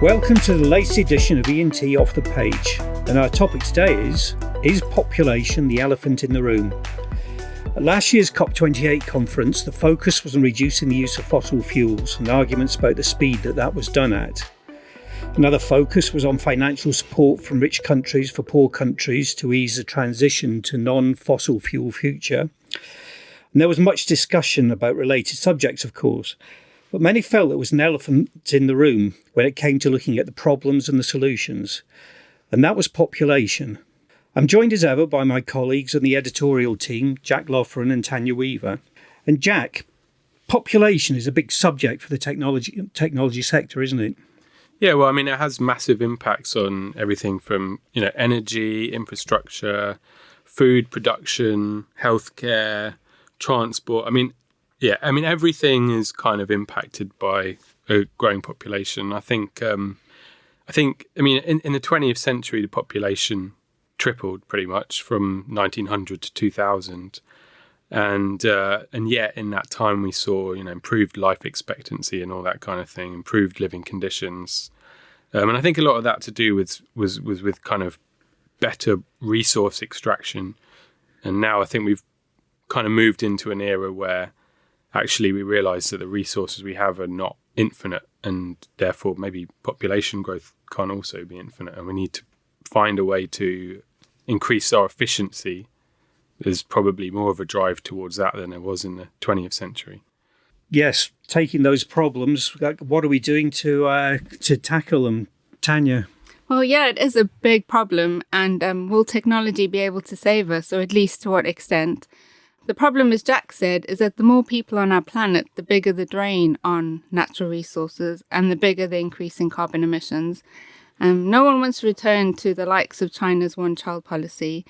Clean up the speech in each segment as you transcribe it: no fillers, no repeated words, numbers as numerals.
Welcome to the latest edition of E+T Off the Page, and our topic today is population the elephant in the room? At last year's COP28 conference, the focus was on reducing the use of fossil fuels and arguments about the speed that was done at. Another focus was on financial support from rich countries for poor countries to ease the transition to non-fossil fuel future. And there was much discussion about related subjects, of course, but many felt there was an elephant in the room when it came to looking at the problems and the solutions, and that was population. I'm joined as ever by my colleagues on the editorial team, Jack Loughran and Tanya Weaver. And Jack, population is a big subject for the technology sector, isn't it? Yeah, well, I mean, it has massive impacts on everything from, energy, infrastructure, food production, healthcare, transport. Everything is kind of impacted by a growing population. I think, in the 20th century, the population tripled pretty much from 1900 to 2000. And yet in that time we saw, improved life expectancy and all that kind of thing, improved living conditions. And I think a lot of that to do was with kind of better resource extraction. And now I think we've kind of moved into an era where actually we realize that the resources we have are not infinite, and therefore maybe population growth can't also be infinite. And we need to find a way to increase our efficiency. There's probably more of a drive towards that than there was in the 20th century. Yes, taking those problems, what are we doing to tackle them, Tanya? Well, yeah, it is a big problem, and will technology be able to save us, or at least to what extent? The problem, as Jack said, is that the more people on our planet, the bigger the drain on natural resources and the bigger the increase in carbon emissions. No one wants to return to the likes of China's one-child policy.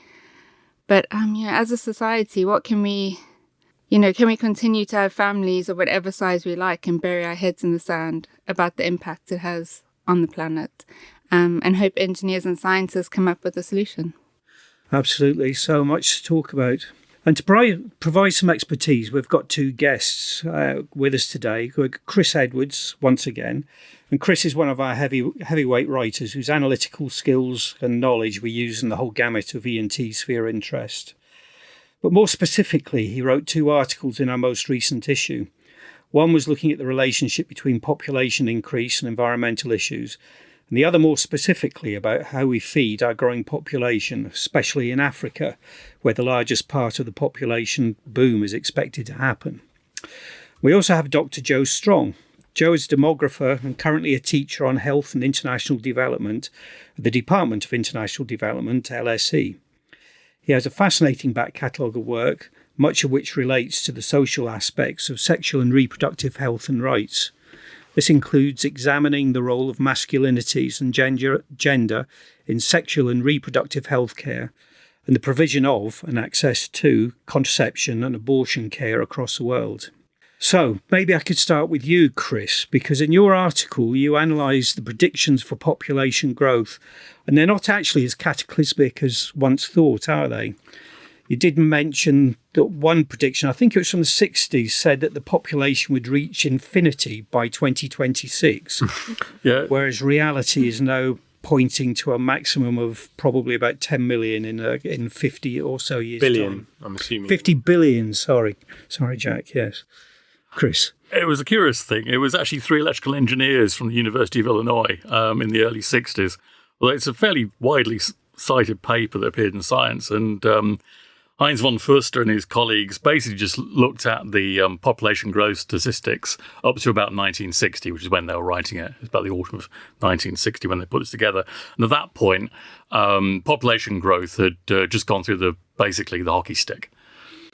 But as a society, what can we continue to have families of whatever size we like and bury our heads in the sand about the impact it has on the planet, and hope engineers and scientists come up with a solution? Absolutely. So much to talk about. And to provide some expertise, we've got two guests with us today. We've got Chris Edwards, once again. And Chris is one of our heavyweight writers whose analytical skills and knowledge we use in the whole gamut of E+T sphere interest. But more specifically, he wrote two articles in our most recent issue. One was looking at the relationship between population increase and environmental issues, and the other more specifically about how we feed our growing population, especially in Africa, where the largest part of the population boom is expected to happen. We also have Dr. Joe Strong. Joe is a demographer and currently a teacher on health and international development at the Department of International Development, LSE. He has a fascinating back catalogue of work, much of which relates to the social aspects of sexual and reproductive health and rights. This includes examining the role of masculinities and gender in sexual and reproductive health care and the provision of and access to contraception and abortion care across the world. So maybe I could start with you, Chris, because in your article you analyse the predictions for population growth, and they're not actually as cataclysmic as once thought, are they? You did mention that one prediction, I think it was from the 60s, said that the population would reach infinity by 2026, Yeah. Whereas reality is now pointing to a maximum of probably about 10 million in 50 or so years' Billion, time. I'm assuming. 50 billion, sorry, Jack, yes. Chris? It was a curious thing. It was actually three electrical engineers from the University of Illinois in the early 60s. Well, it's a fairly widely cited paper that appeared in Science, and Heinz von Förster and his colleagues basically just looked at the population growth statistics up to about 1960, which is when they were writing it. It's about the autumn of 1960 when they put this together. And at that point, population growth had just gone through the hockey stick,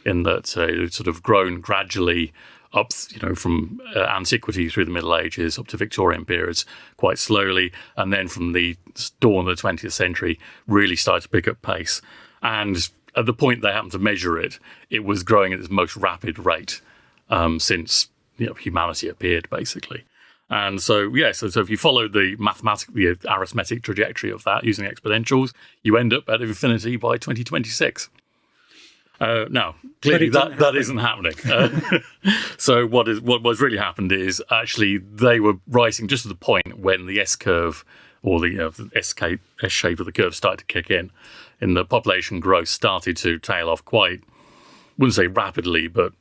in that it had sort of grown gradually up, from antiquity through the Middle Ages up to Victorian periods quite slowly. And then from the dawn of the 20th century, really started to pick up pace. And at the point they happened to measure it, it was growing at its most rapid rate since humanity appeared, basically. And so if you follow the arithmetic trajectory of that using exponentials, you end up at infinity by 2026. No, clearly But it that isn't happening. So what's really happened is actually they were rising just at the point when the S curve or the S shape of the curve started to kick in, and the population growth started to tail off quite, wouldn't say rapidly, but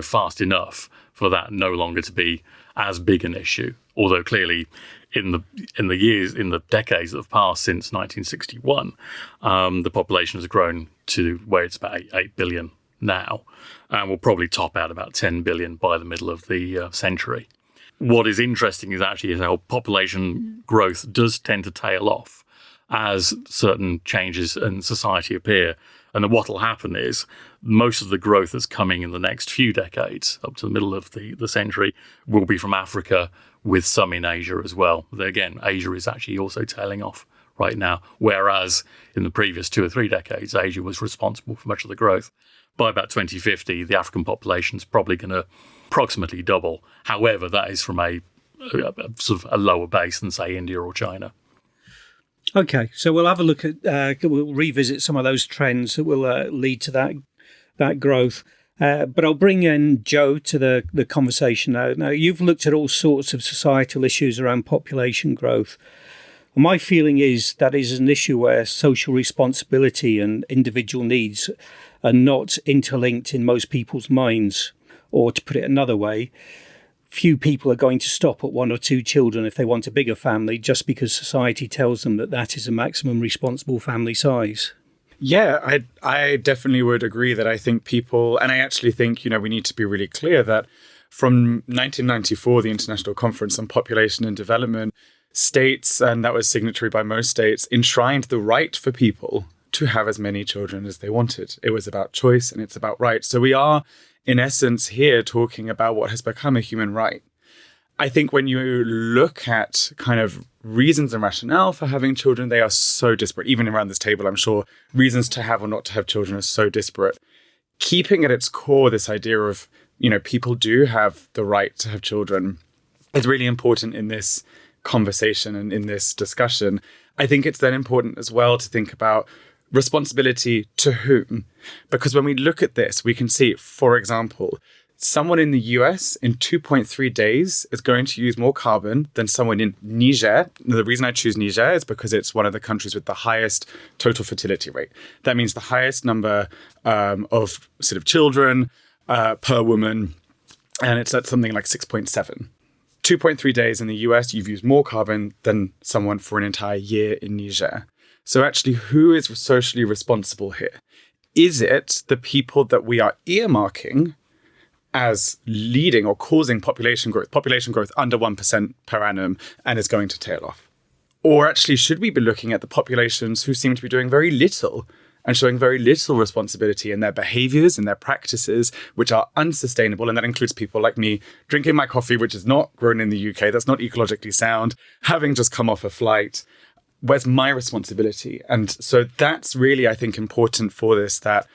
fast enough for that no longer to be as big an issue. Although clearly, in the decades that have passed since 1961, the population has grown to where it's about 8 billion now, and will probably top out about 10 billion by the middle of the century. What is interesting is how population growth does tend to tail off as certain changes in society appear. And then what will happen is most of the growth that's coming in the next few decades, up to the middle of the century, will be from Africa, with some in Asia as well. Again, Asia is actually also tailing off right now, whereas in the previous 2 or 3 decades, Asia was responsible for much of the growth. By about 2050, the African population is probably going to approximately double. However, that is from a sort of a lower base than, say, India or China. Okay, so we'll have a look at, we'll revisit some of those trends that will lead to that growth. But I'll bring in Joe to the conversation now. Now, you've looked at all sorts of societal issues around population growth. And my feeling is that is an issue where social responsibility and individual needs are not interlinked in most people's minds. Or to put it another way, few people are going to stop at 1 or 2 children if they want a bigger family just because society tells them that is a maximum responsible family size. Yeah, I definitely would agree that I think people, and I actually think, we need to be really clear that from 1994, the International Conference on Population and Development, states, and that was signatory by most states, enshrined the right for people to have as many children as they wanted. It was about choice and it's about right. So we are, in essence, here talking about what has become a human right. I think when you look at kind of reasons and rationale for having children, they are so disparate. Even around this table, I'm sure reasons to have or not to have children are so disparate. Keeping at its core this idea of, people do have the right to have children is really important in this conversation and in this discussion. I think it's then important as well to think about responsibility to whom? Because when we look at this, we can see, for example, someone in the US in 2.3 days is going to use more carbon than someone in Niger. The reason I choose Niger is because it's one of the countries with the highest total fertility rate. That means the highest number of sort of children per woman, and it's at something like 6.7. 2.3 days in the US, you've used more carbon than someone for an entire year in Niger. So actually, who is socially responsible here? Is it the people that we are earmarking as leading or causing population growth under 1% per annum and is going to tail off? Or actually, should we be looking at the populations who seem to be doing very little and showing very little responsibility in their behaviors and their practices, which are unsustainable? And that includes people like me drinking my coffee, which is not grown in the UK, that's not ecologically sound, having just come off a flight. Where's my responsibility? And so that's really, I think, important for this, that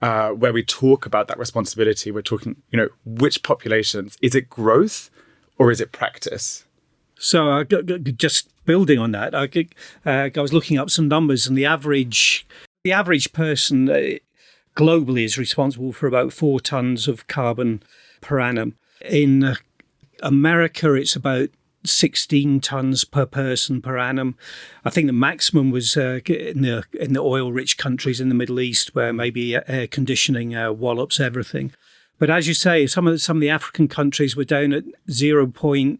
where we talk about that responsibility, we're talking, which populations? Is it growth or is it practice? So just building on that, I was looking up some numbers, and the average person globally is responsible for about 4 tons of carbon per annum. In America, it's about 16 tons per person per annum. I think the maximum was in the oil-rich countries in the Middle East, where maybe air conditioning wallops everything. But as you say, some of the African countries were down at 0.05,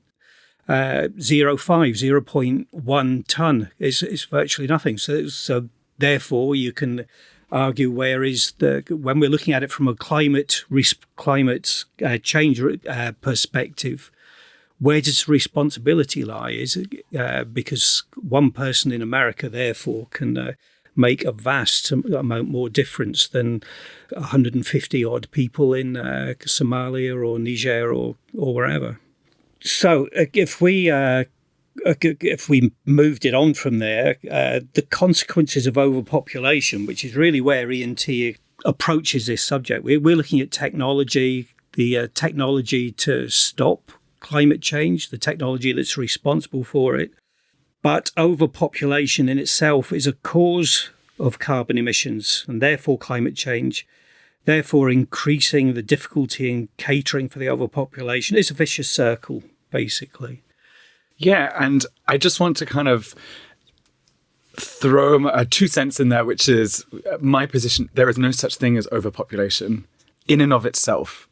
0.1 ton. It's virtually nothing. So therefore, you can argue when we're looking at it from a climate change perspective, where does responsibility lie? Is it because one person in America, therefore, can make a vast amount more difference than 150 odd people in Somalia or Niger or wherever? So if we moved it on from there, the consequences of overpopulation, which is really where E+T approaches this subject, we're looking at technology, the technology to stop climate change, the technology that's responsible for it. But overpopulation in itself is a cause of carbon emissions and therefore climate change. therefore increasing the difficulty in catering for the overpopulation. It's a vicious circle, basically. Yeah, and I just want to kind of throw 2 cents in there, which is my position. There is no such thing as overpopulation in and of itself.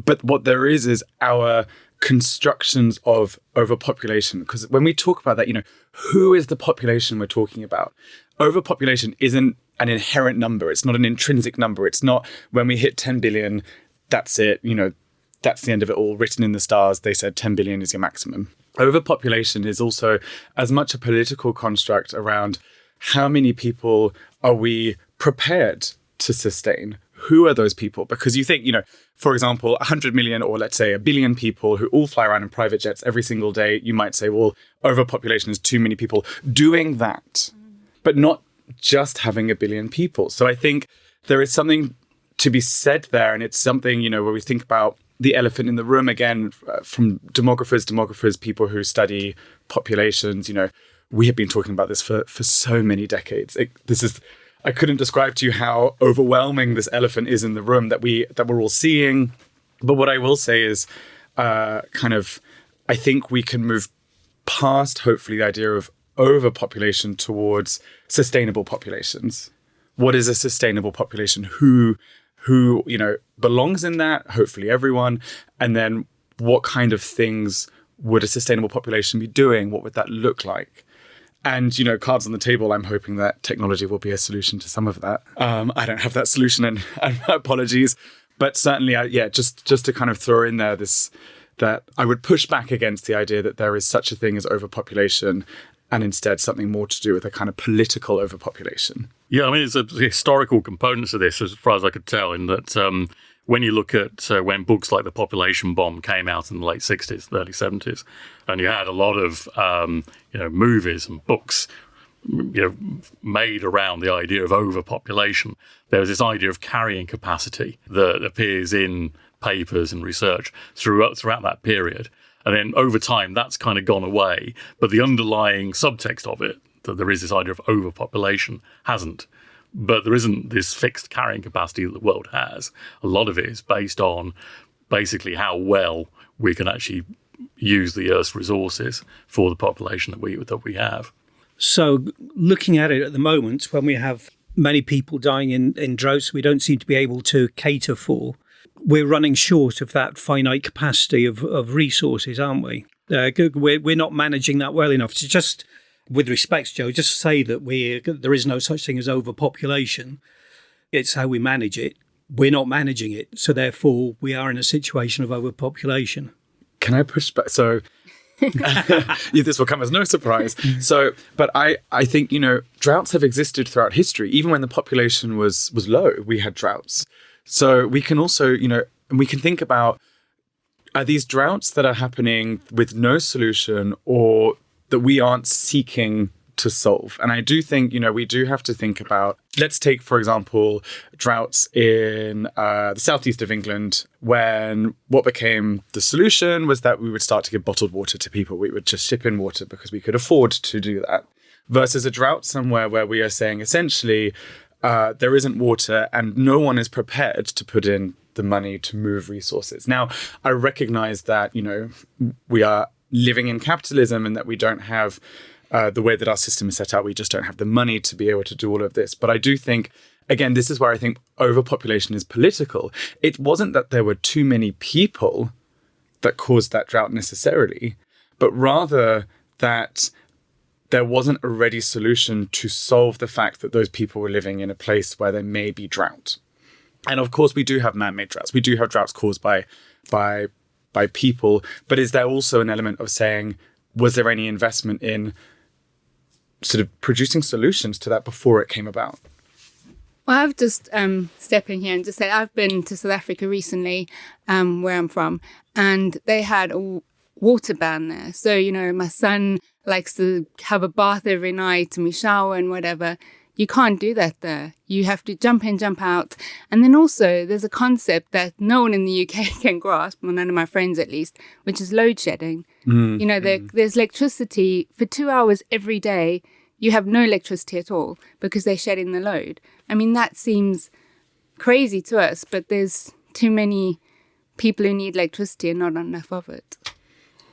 But what there is our constructions of overpopulation. Because when we talk about that, who is the population we're talking about? Overpopulation isn't an inherent number. It's not an intrinsic number. It's not when we hit 10 billion, that's it. That's the end of it all. Written in the stars, they said 10 billion is your maximum. Overpopulation is also as much a political construct around how many people are we prepared to sustain? Who are those people? Because you think, for example, 100 million or let's say 1 billion people who all fly around in private jets every single day, you might say, well, overpopulation is too many people doing that, but not just having 1 billion people. So I think there is something to be said there. And it's something, where we think about the elephant in the room again, from demographers, people who study populations. We have been talking about this for so many decades. I couldn't describe to you how overwhelming this elephant is in the room that we're all seeing. But what I will say is I think we can move past, hopefully, the idea of overpopulation towards sustainable populations. What is a sustainable population? Who belongs in that? Hopefully everyone. And then what kind of things would a sustainable population be doing? What would that look like? And, cards on the table, I'm hoping that technology will be a solution to some of that. I don't have that solution, and apologies. But certainly, just to kind of throw in there that I would push back against the idea that there is such a thing as overpopulation, and instead something more to do with a kind of political overpopulation. Yeah, I mean, there's a historical component to this, as far as I could tell, in that when you look at when books like The Population Bomb came out in the late 60s, the early 70s, and you had a lot of, movies and books, made around the idea of overpopulation, there was this idea of carrying capacity that appears in papers and research throughout that period. And then over time, that's kind of gone away. But the underlying subtext of it, that there is this idea of overpopulation, hasn't. But there isn't this fixed carrying capacity that the world has. A lot of it is based on basically how well we can actually use the Earth's resources for the population that we have. So looking at it at the moment, when we have many people dying in droughts we don't seem to be able to cater for, we're running short of that finite capacity of resources, aren't we? We're not managing that well enough. To just, with respect, Joe, just say that there is no such thing as overpopulation. It's how we manage it. We're not managing it. So therefore, we are in a situation of overpopulation. Can I push back? So this will come as no surprise. So, but I think, droughts have existed throughout history. Even when the population was low, we had droughts. So we can also, we can think about, are these droughts that are happening with no solution or that we aren't seeking to solve? And I do think, we do have to think about, let's take, for example, droughts in the southeast of England, when what became the solution was that we would start to give bottled water to people. We would just ship in water because we could afford to do that. Versus a drought somewhere where we are saying essentially there isn't water and no one is prepared to put in the money to move resources. Now, I recognize that, we are living in capitalism and that we don't have the way that our system is set out, we just don't have the money to be able to do all of this. But I do think, again, this is where I think overpopulation is political. It wasn't that there were too many people that caused that drought necessarily, but rather that there wasn't a ready solution to solve the fact that those people were living in a place where there may be drought. And of course, we do have man-made droughts. We do have droughts caused by people. But is there also an element of saying, was there any investment in sort of producing solutions to that before it came about? Well, I've just step in here and just say I've been to South Africa recently, where I'm from, and they had a water ban there. So, my son likes to have a bath every night and we shower and whatever. You can't do that there. You have to jump in, jump out. And then also there's a concept that no one in the UK can grasp, well, none of my friends at least, which is load shedding. There's electricity for 2 hours every day. You have no electricity at all because they're shedding the load. I mean, that seems crazy to us, but there's too many people who need electricity and not enough of it.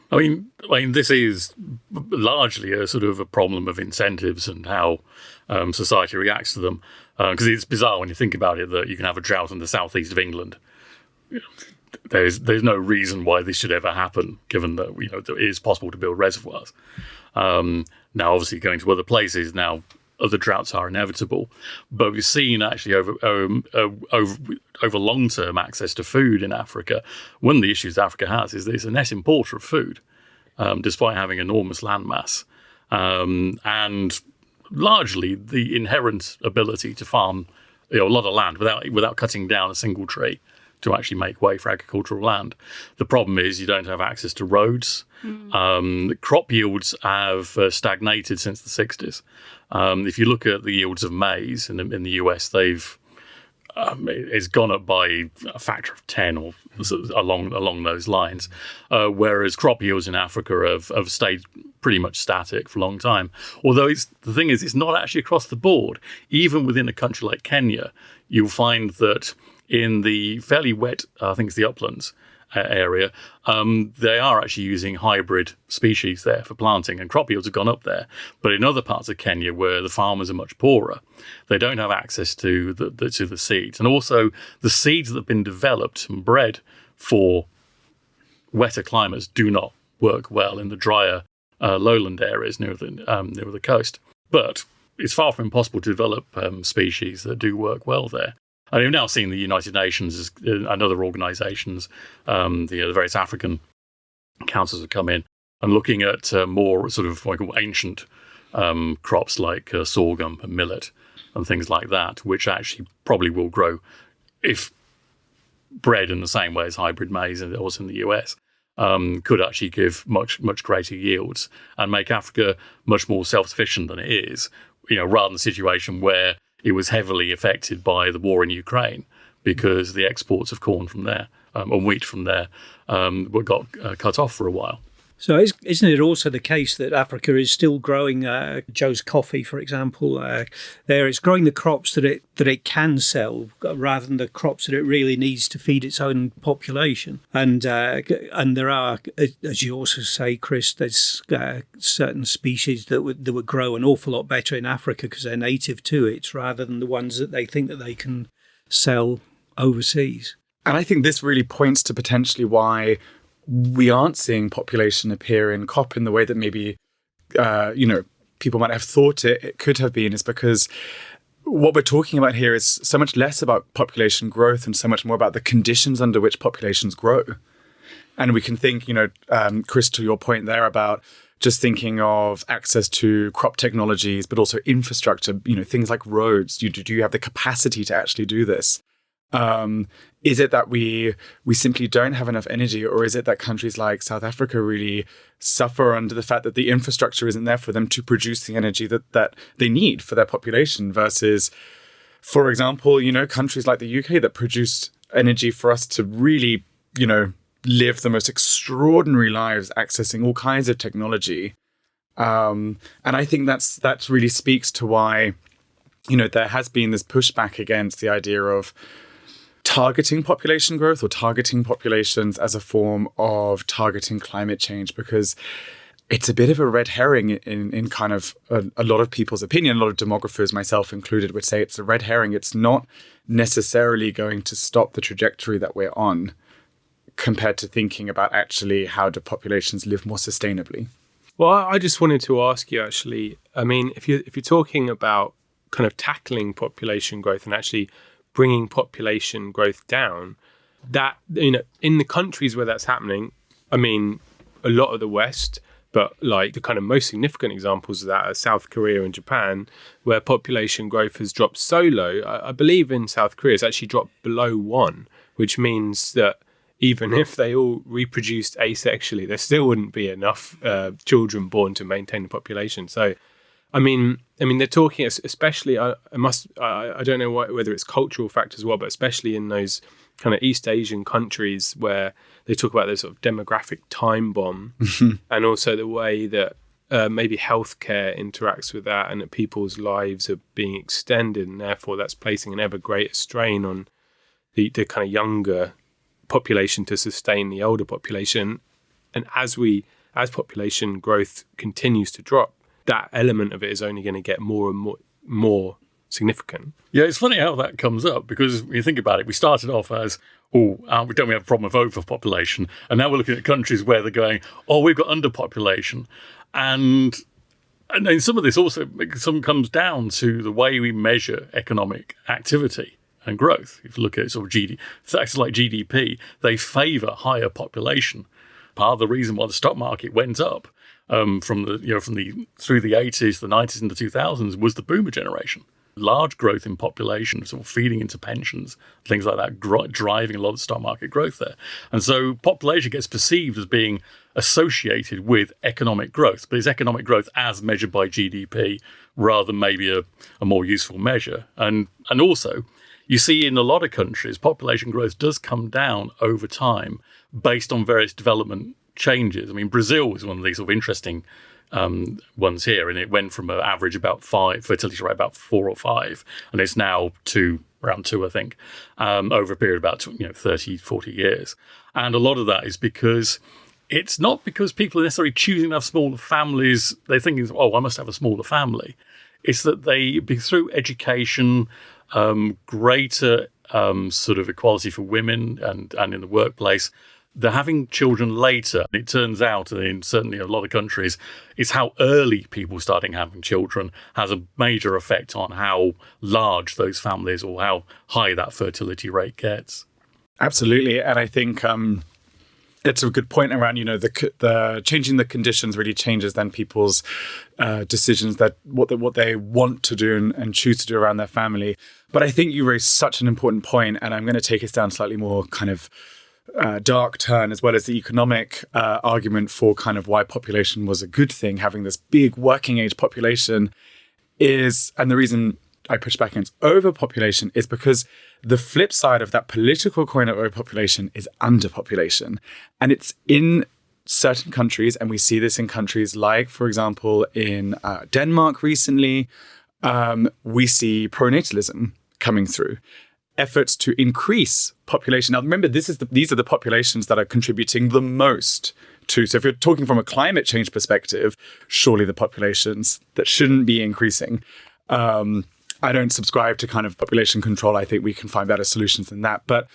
I mean, this is largely a sort of a problem of incentives and how society reacts to them. Because it's bizarre when you think about it that you can have a drought in the southeast of England. There's no reason why this should ever happen, given that it is possible to build reservoirs. Now, obviously, going to other places now, other droughts are inevitable. But we've seen actually over long-term access to food in Africa. One of the issues Africa has is that it's a net importer of food, despite having enormous landmass, and largely the inherent ability to farm a lot of land without cutting down a single tree to actually make way for agricultural land. The problem is you don't have access to roads. Crop yields have stagnated since the 60s. If you look at the yields of maize in the US, it's gone up by a factor of 10 or along those lines, whereas crop yields in Africa have stayed pretty much static for a long time. Although the thing is, it's not actually across the board. Even within a country like Kenya, you'll find that in the fairly wet, I think it's the uplands area, they are actually using hybrid species there for planting, and crop yields have gone up there. But in other parts of Kenya, where the farmers are much poorer, they don't have access to the seeds. And also, the seeds that have been developed and bred for wetter climates do not work well in the drier lowland areas near the coast. But it's far from impossible to develop species that do work well there. And we've now seen the United Nations and other organisations, the various African councils have come in and looking at more sort of like ancient crops like sorghum and millet and things like that, which actually probably will grow if bred in the same way as hybrid maize and also in the US, could actually give much greater yields and make Africa much more self-sufficient than it is, rather than a situation where it was heavily affected by the war in Ukraine because the exports of corn from there or wheat from there got cut off for a while. So isn't it also the case that Africa is still growing Joe's coffee, for example? There it's growing the crops that it can sell rather than the crops that it really needs to feed its own population. And there are, as you also say, Chris, there's certain species that would grow an awful lot better in Africa because they're native to it, rather than the ones that they think that they can sell overseas. And I think this really points to potentially why we aren't seeing population appear in COP in the way that maybe, people might have thought it could have been, is because what we're talking about here is so much less about population growth and so much more about the conditions under which populations grow. And we can think, Chris, to your point there about just thinking of access to crop technologies, but also infrastructure, things like roads. Do you have the capacity to actually do this? Is it that we simply don't have enough energy, or is it that countries like South Africa really suffer under the fact that the infrastructure isn't there for them to produce the energy that they need for their population versus, for example, countries like the UK that produce energy for us to really, live the most extraordinary lives accessing all kinds of technology. And I think that really speaks to why, there has been this pushback against the idea of targeting population growth or targeting populations as a form of targeting climate change, because it's a bit of a red herring in kind of a lot of people's opinion. A lot of demographers, myself included, would say it's a red herring. It's not necessarily going to stop the trajectory that we're on compared to thinking about actually how do populations live more sustainably. Well, I just wanted to ask you, actually, I mean, if you're talking about kind of tackling population growth and actually bringing population growth down, that, in the countries where that's happening, I mean, a lot of the West, but like the kind of most significant examples of that are South Korea and Japan, where population growth has dropped so low. I believe in South Korea, it's actually dropped below 1, which means that even if they all reproduced asexually, there still wouldn't be enough children born to maintain the population. So, I mean, they're talking, especially, I don't know whether it's cultural factors as well, but especially in those kind of East Asian countries where they talk about this sort of demographic time bomb and also the way that maybe healthcare interacts with that and that people's lives are being extended and therefore that's placing an ever greater strain on the kind of younger population to sustain the older population. And as population growth continues to drop, that element of it is only going to get more and more significant. Yeah, it's funny how that comes up, because when you think about it, we started off as, we have a problem of overpopulation, and now we're looking at countries where they're going, we've got underpopulation. And then some of this also comes down to the way we measure economic activity and growth. If you look at sort of factors like GDP, they favour higher population. Part of the reason why the stock market went up through the 80s, the 90s, and the 2000s was the boomer generation. Large growth in population, sort of feeding into pensions, things like that, driving a lot of the stock market growth there. And so population gets perceived as being associated with economic growth, but it's economic growth as measured by GDP rather than maybe a more useful measure. And also, you see in a lot of countries, population growth does come down over time based on various development changes. I mean, Brazil was one of these sort of interesting ones here, and it went from an average about 5 fertility rate about 4 or 5, and it's now around 2, I think, over a period of about 30, 40 years. And a lot of that is because it's not because people are necessarily choosing to have smaller families. They're thinking, I must have a smaller family. It's that through education, greater sort of equality for women and in the workplace, they're having children later. It turns out, in certainly a lot of countries, it's how early people starting having children has a major effect on how large those families or how high that fertility rate gets. Absolutely. And I think it's a good point around, the changing the conditions really changes then people's decisions, that what they want to do and choose to do around their family. But I think you raised such an important point, and I'm going to take us down slightly more kind of dark turn, as well as the economic argument for kind of why population was a good thing, having this big working age population and the reason I push back against overpopulation is because the flip side of that political coin of overpopulation is underpopulation. And it's in certain countries, and we see this in countries like, for example, in Denmark recently, we see pronatalism coming through. Efforts to increase population. Now, remember, these are the populations that are contributing the most to. So if you're talking from a climate change perspective, surely the populations that shouldn't be increasing. I don't subscribe to kind of population control. I think we can find better solutions than that. But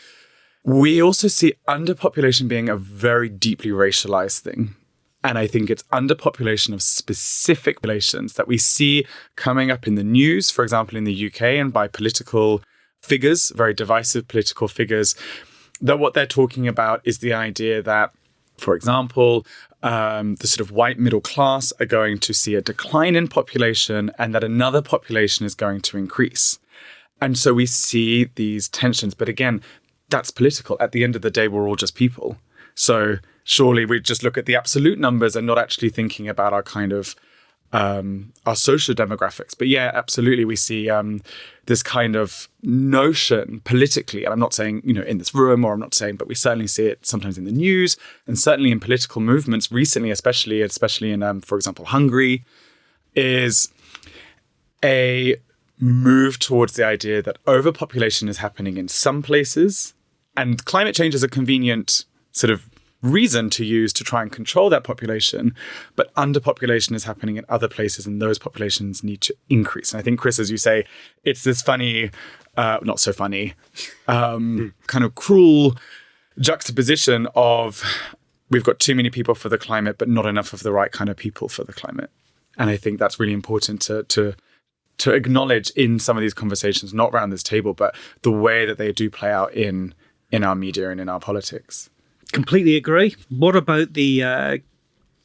we also see underpopulation being a very deeply racialized thing. And I think it's underpopulation of specific populations that we see coming up in the news, for example, in the UK, and by political figures, very divisive political figures, that what they're talking about is the idea that, for example, the sort of white middle class are going to see a decline in population and that another population is going to increase. And so we see these tensions. But again, that's political. At the end of the day, we're all just people. So surely we just look at the absolute numbers and not actually thinking about our kind of our social demographics. But yeah, absolutely, we see this kind of notion politically, and I'm not saying, in this room, or I'm not saying, but we certainly see it sometimes in the news and certainly in political movements recently, especially in, for example, Hungary, is a move towards the idea that overpopulation is happening in some places, and climate change is a convenient sort of reason to use to try and control that population, but underpopulation is happening in other places, and those populations need to increase. And I think, Chris, as you say, it's this funny, not so funny, kind of cruel juxtaposition of we've got too many people for the climate, but not enough of the right kind of people for the climate. And I think that's really important to acknowledge in some of these conversations, not around this table, but the way that they do play out in our media and in our politics. Completely agree. What about the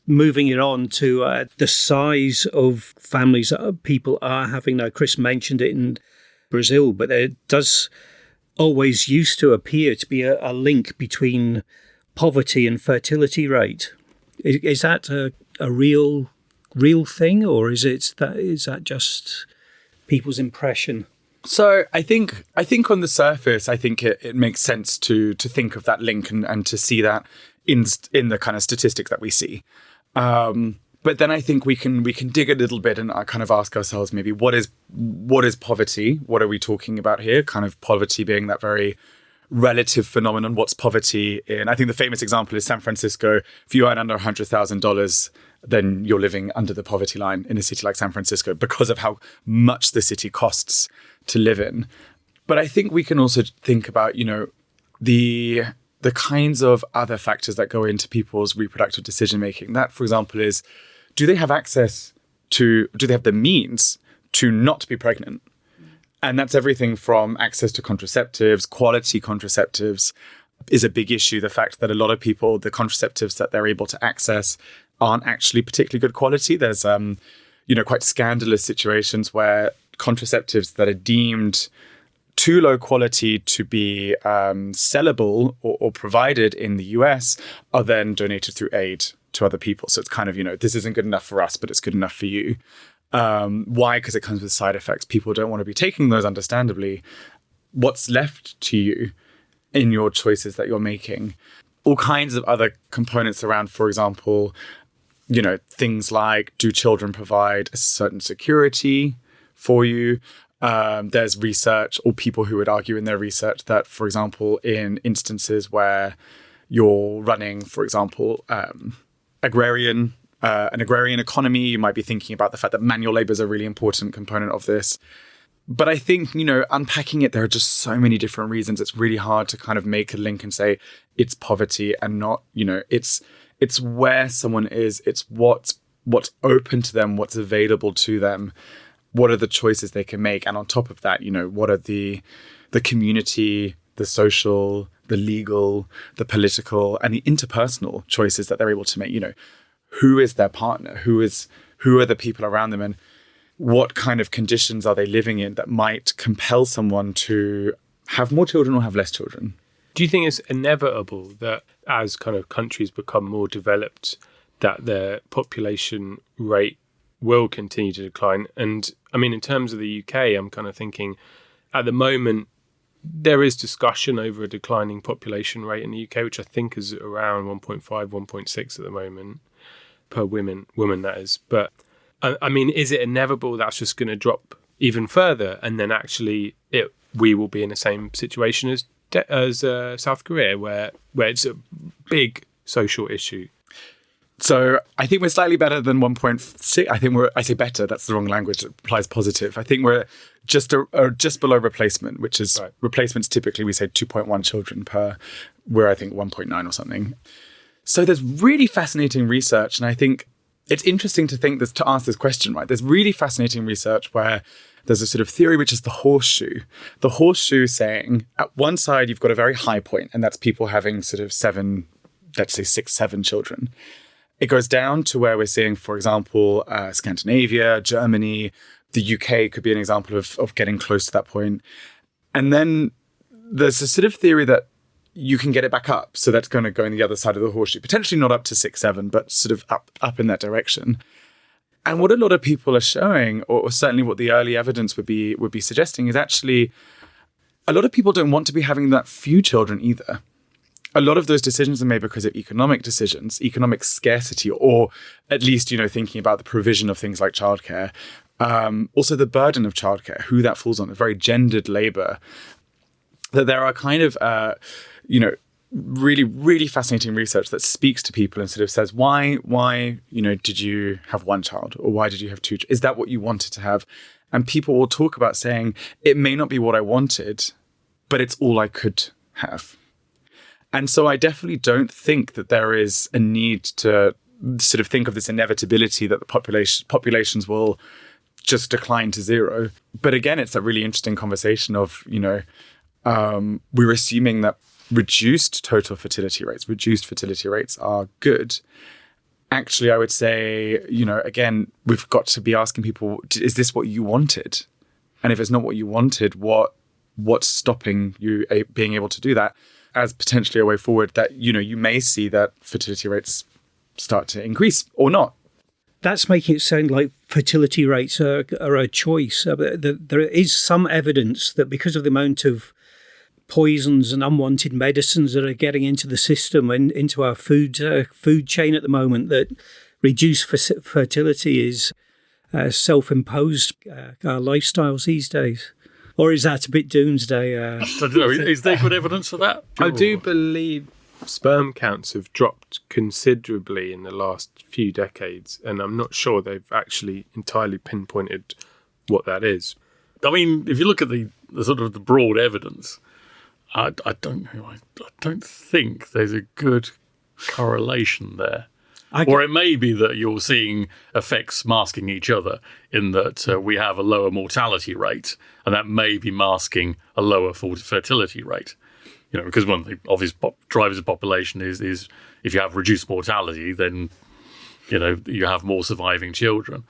moving it on to the size of families that people are having? Now, Chris mentioned it in Brazil, but there does always used to appear to be a link between poverty and fertility rate. Is that a real thing, or is that just people's impression? So I think on the surface, I think it makes sense to think of that link and to see that in the kind of statistics that we see. But then I think we can dig a little bit and kind of ask ourselves, maybe what is poverty? What are we talking about here? Kind of poverty being that very relative phenomenon. What's poverty in? I think the famous example is San Francisco. If you earn under $100,000, then you're living under the poverty line in a city like San Francisco because of how much the city costs to live in. But I think we can also think about, the kinds of other factors that go into people's reproductive decision making. That, for example, is do they have the means to not be pregnant? And that's everything from access to contraceptives, quality contraceptives is a big issue. The fact that a lot of people, the contraceptives that they're able to access aren't actually particularly good quality. There's, quite scandalous situations where contraceptives that are deemed too low quality to be sellable or provided in the US are then donated through aid to other people. So it's kind of, this isn't good enough for us, but it's good enough for you. Why? Because it comes with side effects. People don't want to be taking those, understandably. What's left to you in your choices that you're making? All kinds of other components around, for example, things like, do children provide a certain security for you? There's research or people who would argue in their research that, for example, in instances where you're running, for example, an agrarian economy, you might be thinking about the fact that manual labor is a really important component of this. But I think, unpacking it, there are just so many different reasons. It's really hard to kind of make a link and say it's poverty and not, it's where someone is. It's what's open to them, what's available to them. What are the choices they can make? And on top of that, what are the community, the social, the legal, the political, and the interpersonal choices that they're able to make? Who is their partner? Who are the people around them? And what kind of conditions are they living in that might compel someone to have more children or have less children? Do you think it's inevitable that as kind of countries become more developed, that their population rate will continue to decline? And I mean, in terms of the UK, I'm kind of thinking at the moment, there is discussion over a declining population rate in the UK, which I think is around 1.5, 1.6 at the moment per woman, that is. But I mean, is it inevitable that's just going to drop even further? And then actually we will be in the same situation as South Korea, where it's a big social issue. So I think we're slightly better than 1.6. I say better, that's the wrong language, it applies positive. I think we're just below replacement, which is right. Replacements typically we say 2.1 children per, we're I think 1.9 or something. So there's really fascinating research, and I think it's interesting to ask this question, right? There's really fascinating research where there's a sort of theory which is the horseshoe. The horseshoe saying at one side you've got a very high point, and that's people having sort of 6, 7 children. It goes down to where we're seeing, for example, Scandinavia, Germany, the UK could be an example of getting close to that point. And then there's a sort of theory that you can get it back up. So that's going to go in the other side of the horseshoe, potentially not up to 6, 7, but sort of up in that direction. And what a lot of people are showing, or certainly what the early evidence would be suggesting, is actually a lot of people don't want to be having that few children either. A lot of those decisions are made because of economic decisions, economic scarcity, or at least, thinking about the provision of things like childcare. Also the burden of childcare, who that falls on, a very gendered labor. That there are kind of, really, really fascinating research that speaks to people and sort of says, why, did you have one child? Or why did you have 2? Is that what you wanted to have? And people will talk about saying, it may not be what I wanted, but it's all I could have. And so I definitely don't think that there is a need to sort of think of this inevitability that the populations will just decline to zero. But again, it's a really interesting conversation of, we're assuming that reduced fertility rates are good. Actually, I would say, again, we've got to be asking people, is this what you wanted? And if it's not what you wanted, what's stopping you being able to do that? As potentially a way forward that, you may see that fertility rates start to increase or not. That's making it sound like fertility rates are a choice. There is some evidence that because of the amount of poisons and unwanted medicines that are getting into the system and into our food chain at the moment, that reduced fertility is self-imposed lifestyles these days. Or is that a bit doomsday? I don't know. Is there good evidence for that? I do believe sperm counts have dropped considerably in the last few decades, and I'm not sure they've actually entirely pinpointed what that is. I mean, if you look at the sort of the broad evidence, I don't think there's a good correlation there. Or it may be that you're seeing effects masking each other in that we have a lower mortality rate, and that may be masking a lower fertility rate. You know, because one of the obvious drivers of population is if you have reduced mortality, then, you know, you have more surviving children.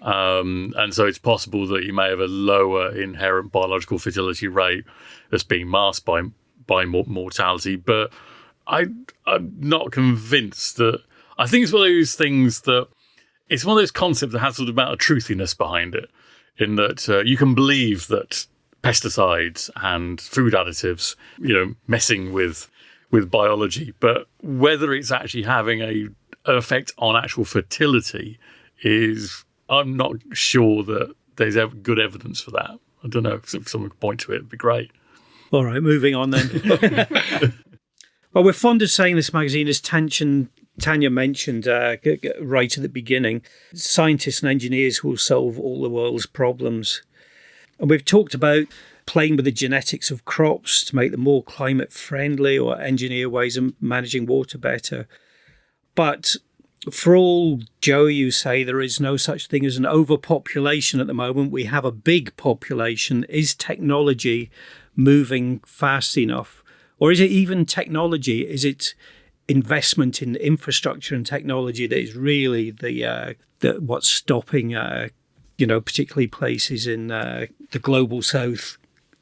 And so it's possible that you may have a lower inherent biological fertility rate that's being masked by mortality. But I'm not convinced that. I think it's one of those things that it's one of those concepts that has sort of amount of truthiness behind it, in that you can believe that pesticides and food additives, you know, messing with biology, but whether it's actually having an effect on actual fertility I'm not sure that there's good evidence for that. I don't know, if someone could point to it, it'd be great. All right, moving on then. Well, we're fond of saying this magazine is Tanya mentioned right at the beginning, scientists and engineers who will solve all the world's problems. And we've talked about playing with the genetics of crops to make them more climate friendly or engineer ways of managing water better. But for all, Joe, you say there is no such thing as an overpopulation at the moment. We have a big population. Is technology moving fast enough? Or is it even technology? Is it investment in infrastructure and technology that is really the what's stopping, particularly places in the global south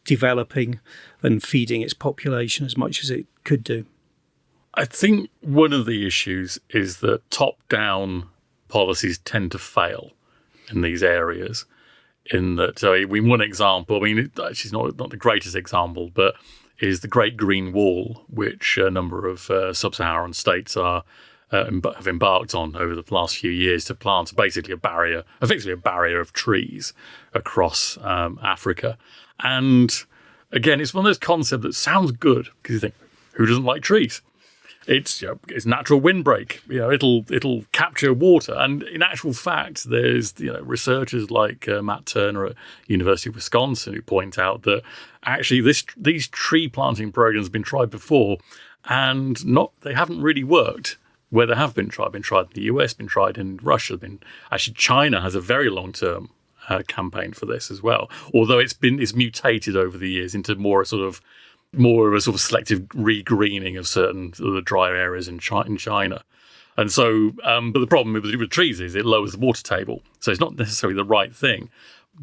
developing and feeding its population as much as it could do? I think one of the issues is that top-down policies tend to fail in these areas. In that, one example, I mean, it's not the greatest example, but is the Great Green Wall, which a number of sub-Saharan states have embarked on over the last few years to plant basically effectively a barrier of trees across Africa. And again, it's one of those concepts that sounds good because you think, who doesn't like trees? It's natural windbreak. It'll capture water, and in actual fact, there's researchers like Matt Turner at University of Wisconsin who point out that actually these tree planting programs have been tried before, and they haven't really worked. Where they have been tried in the US, been tried in Russia. Actually, China has a very long term campaign for this as well. Although it's mutated over the years into more of a sort of selective re-greening of certain of the dry areas in China. And so, but the problem with trees is it lowers the water table. So it's not necessarily the right thing.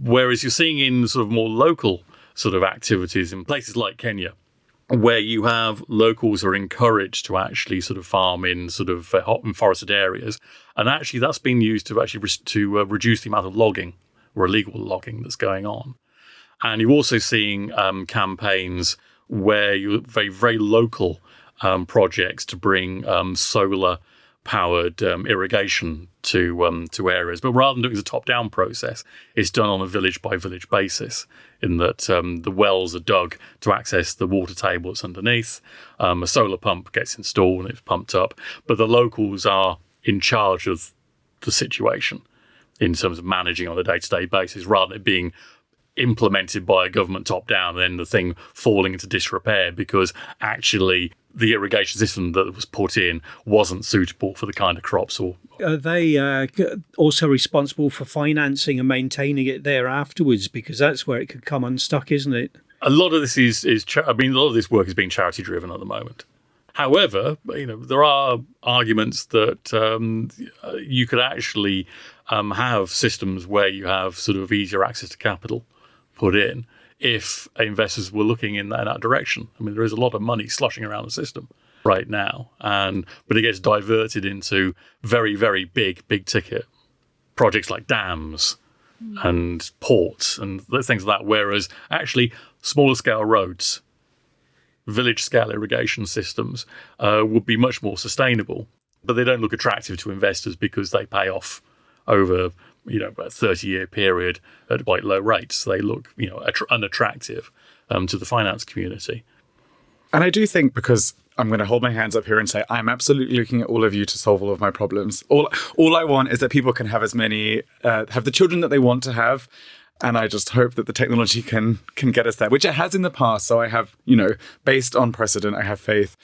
Whereas you're seeing in sort of more local sort of activities in places like Kenya, where you have locals who are encouraged to actually sort of farm in sort of hot and forested areas. And actually that's being used to actually reduce the amount of logging or illegal logging that's going on. And you're also seeing campaigns where you very, very local projects to bring solar-powered irrigation to areas. But rather than doing it as a top-down process, it's done on a village-by-village basis, in that the wells are dug to access the water table that's underneath. A solar pump gets installed and it's pumped up. But the locals are in charge of the situation in terms of managing on a day-to-day basis, rather than it being implemented by a government top down and then the thing falling into disrepair because actually the irrigation system that was put in wasn't suitable for the kind of crops. Or are they also responsible for financing and maintaining it there afterwards? Because that's where it could come unstuck, isn't it? A lot of this a lot of this work is being charity driven at the moment. However, there are arguments that you could actually have systems where you have sort of easier access to capital put in if investors were looking in that direction. I mean, there is a lot of money sloshing around the system right now, but it gets diverted into very, very big ticket projects like dams and ports and things like that, whereas actually smaller scale roads, village scale irrigation systems would be much more sustainable, but they don't look attractive to investors because they pay off over a 30-year period at quite low rates. They look, unattractive to the finance community. And I do think, because I'm going to hold my hands up here and say, I'm absolutely looking at all of you to solve all of my problems. All I want is that people can have as many, have the children that they want to have. And I just hope that the technology can get us there, which it has in the past. So I have, based on precedent, I have faith.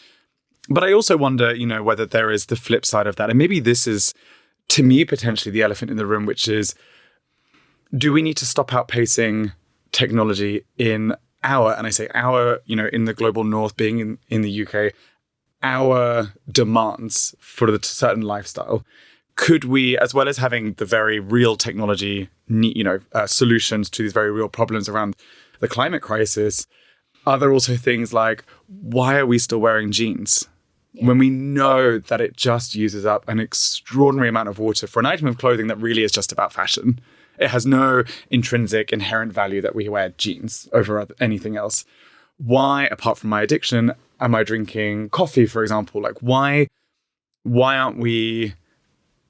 But I also wonder, whether there is the flip side of that. And maybe this is, to me, potentially the elephant in the room, which is, do we need to stop outpacing technology in and I say our, in the global north, being in the UK, our demands for the certain lifestyle? Could we, as well as having the very real technology, solutions to these very real problems around the climate crisis, are there also things like, why are we still wearing jeans? Yeah. When we know that it just uses up an extraordinary amount of water for an item of clothing that really is just about fashion. It has no intrinsic inherent value that we wear jeans over anything else. Why, apart from my addiction, am I drinking coffee, for example? Like, why aren't we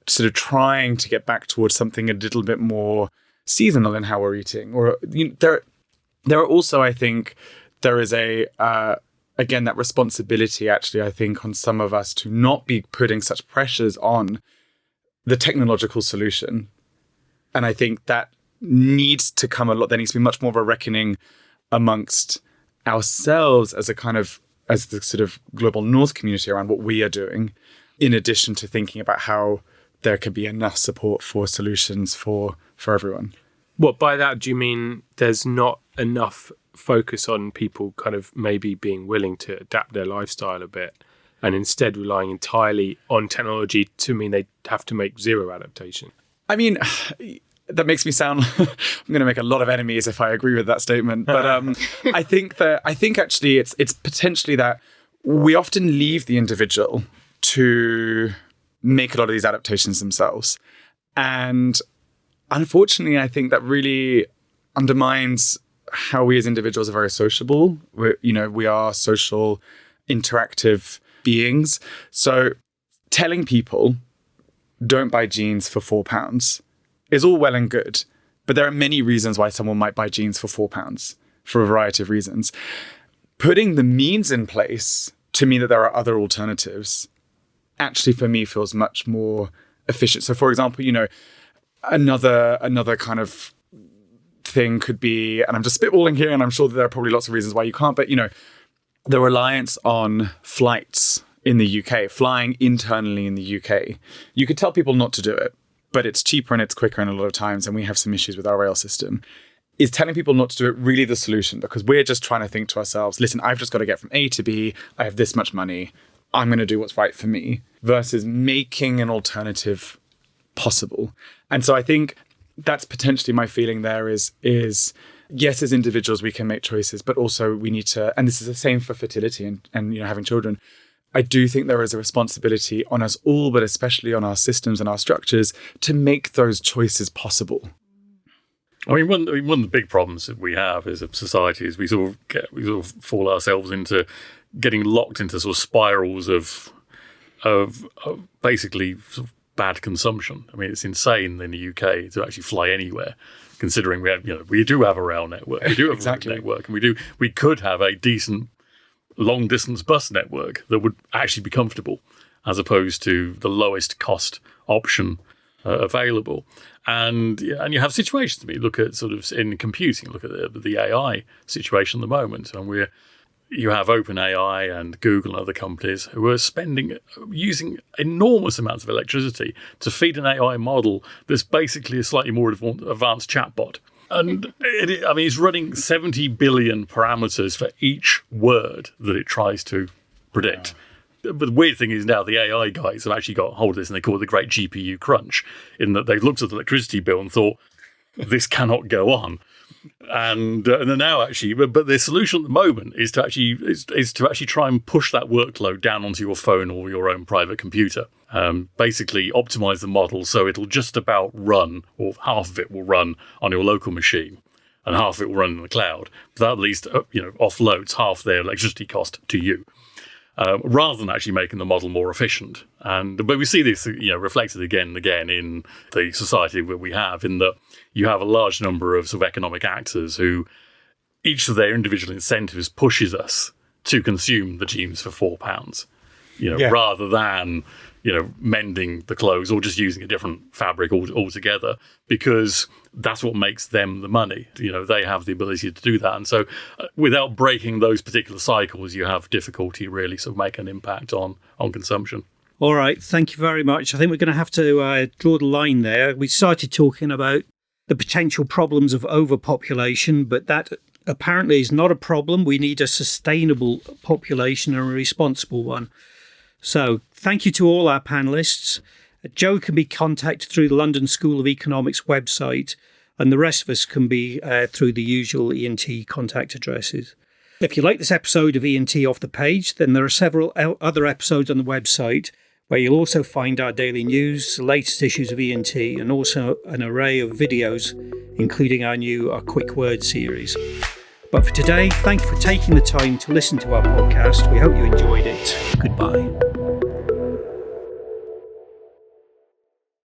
sort of trying to get back towards something a little bit more seasonal in how we're eating? Or there are also, I think, there is again, that responsibility, actually, I think, on some of us to not be putting such pressures on the technological solution. And I think that needs to come a lot. There needs to be much more of a reckoning amongst ourselves as the sort of global north community around what we are doing, in addition to thinking about how there could be enough support for solutions for everyone. What, by that, do you mean there's not enough focus on people kind of maybe being willing to adapt their lifestyle a bit and instead relying entirely on technology to mean they have to make zero adaptation? I mean, that makes me sound, I'm going to make a lot of enemies if I agree with that statement. But I think actually it's potentially that we often leave the individual to make a lot of these adaptations themselves. And unfortunately, I think that really undermines how we as individuals are very sociable. We are social, interactive beings. So telling people, don't buy jeans for £4 is all well and good. But there are many reasons why someone might buy jeans for £4 for a variety of reasons. Putting the means in place to mean that there are other alternatives actually, for me, feels much more efficient. So, for example, another kind of thing could be, and I'm just spitballing here, and I'm sure that there are probably lots of reasons why you can't, but, the reliance on flights in the UK, flying internally in the UK. You could tell people not to do it, but it's cheaper and it's quicker in a lot of times, and we have some issues with our rail system. Is telling people not to do it really the solution? Because we're just trying to think to ourselves, listen, I've just got to get from A to B. I have this much money. I'm going to do what's right for me, versus making an alternative possible. And so I think that's potentially my feeling there is yes, as individuals, we can make choices, but also we need to, and this is the same for fertility and having children. I do think there is a responsibility on us all, but especially on our systems and our structures, to make those choices possible. I mean, one of the big problems that we have as a society is we sort of fall ourselves into getting locked into sort of spirals of basically sort of bad consumption. I mean, it's insane in the UK to actually fly anywhere, considering we do have a rail network, we do have exactly. a road network, and we could have a decent long distance bus network that would actually be comfortable, as opposed to the lowest cost option available. And you have situations. I mean, look at sort of in computing, look at the AI situation at the moment, and you have OpenAI and Google and other companies who are using enormous amounts of electricity to feed an AI model that's basically a slightly more advanced chatbot. And it's running 70 billion parameters for each word that it tries to predict. Wow. But the weird thing is now the AI guys have actually got hold of this, and they call it the great GPU crunch, in that they've looked at the electricity bill and thought, this cannot go on. And then now actually, but the solution at the moment is to actually try and push that workload down onto your phone or your own private computer. Basically optimize the model so it'll just about run, or half of it will run on your local machine, and half of it will run in the cloud. But that at least offloads half their electricity cost to you. rather than actually making the model more efficient. But we see this, reflected again and again in the society that we have, in that you have a large number of sort of economic actors who each of their individual incentives pushes us to consume the jeans for £4, rather than mending the clothes or just using a different fabric altogether, because that's what makes them the money. They have the ability to do that. And so without breaking those particular cycles, you have difficulty really sort of making an impact on consumption. All right. Thank you very much. I think we're going to have to draw the line there. We started talking about the potential problems of overpopulation, but that apparently is not a problem. We need a sustainable population and a responsible one. So thank you to all our panellists. Joe can be contacted through the London School of Economics website, and the rest of us can be through the usual E+T contact addresses. If you like this episode of E+T Off the Page, then there are several other episodes on the website where you'll also find our daily news, the latest issues of E+T, and also an array of videos, including our new Quick Word series. But for today, thank you for taking the time to listen to our podcast. We hope you enjoyed